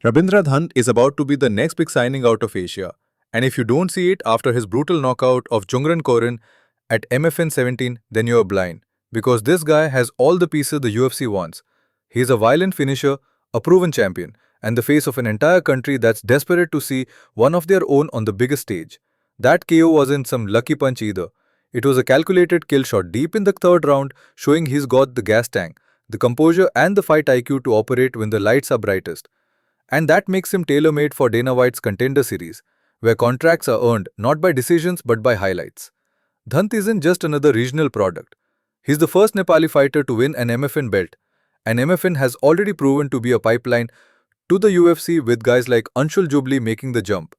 Rabindra Dhant is about to be the next big signing out of Asia. And if you don't see it after his brutal knockout of Jungran Korin at MFN 17, then you are blind. Because this guy has all the pieces the UFC wants. He is a violent finisher, a proven champion, and the face of an entire country that's desperate to see one of their own on the biggest stage. That KO wasn't some lucky punch either. It was a calculated kill shot deep in the third round, showing he's got the gas tank, the composure, and the fight IQ to operate when the lights are brightest. And that makes him tailor made for Dana White's Contender Series, where contracts are earned not by decisions but by highlights. Dhant isn't just another regional product. He's the first Nepali fighter to win an MFN belt, and MFN has already proven to be a pipeline to the UFC with guys like Anshul Jubli making the jump.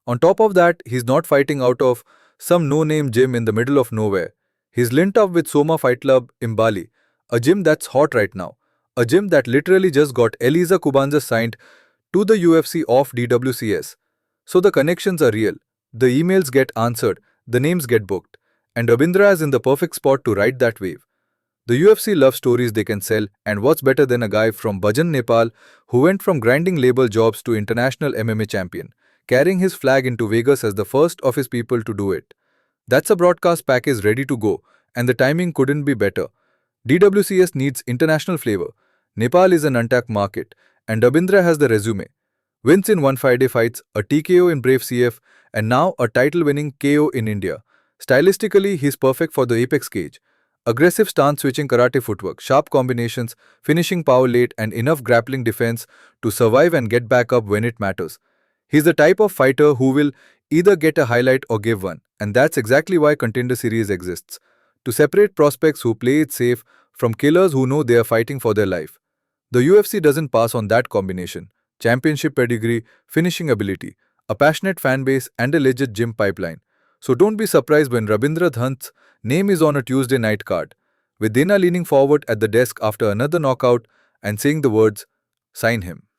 On top of that, he's not fighting out of some no-name gym in the middle of nowhere. He's linked up with Soma Fight Club in Bali, a gym that's hot right now, a gym that literally just got Eliza Kubanza signed to the UFC off DWCS. So the connections are real, the emails get answered, the names get booked, and Rabindra is in the perfect spot to ride that wave. The UFC loves stories they can sell, and what's better than a guy from Bhajan, Nepal, who went from grinding label jobs to international MMA champion, carrying his flag into Vegas as the first of his people to do it. That's a broadcast package ready to go, and the timing couldn't be better. DWCS needs international flavor. Nepal is an untapped market, and Rabindra has the resume. Wins in 1 5-day fights, a TKO in Brave CF, and now a title-winning KO in India. Stylistically, he's perfect for the apex cage. Aggressive stance-switching karate footwork, sharp combinations, finishing power late, and enough grappling defense to survive and get back up when it matters. He's the type of fighter who will either get a highlight or give one, and that's exactly why Contender Series exists. To separate prospects who play it safe from killers who know they are fighting for their life. The UFC doesn't pass on that combination: championship pedigree, finishing ability, a passionate fan base, and a legit gym pipeline. So don't be surprised when Rabindra Dhant's name is on a Tuesday night card, with Dana leaning forward at the desk after another knockout and saying the words, "Sign him."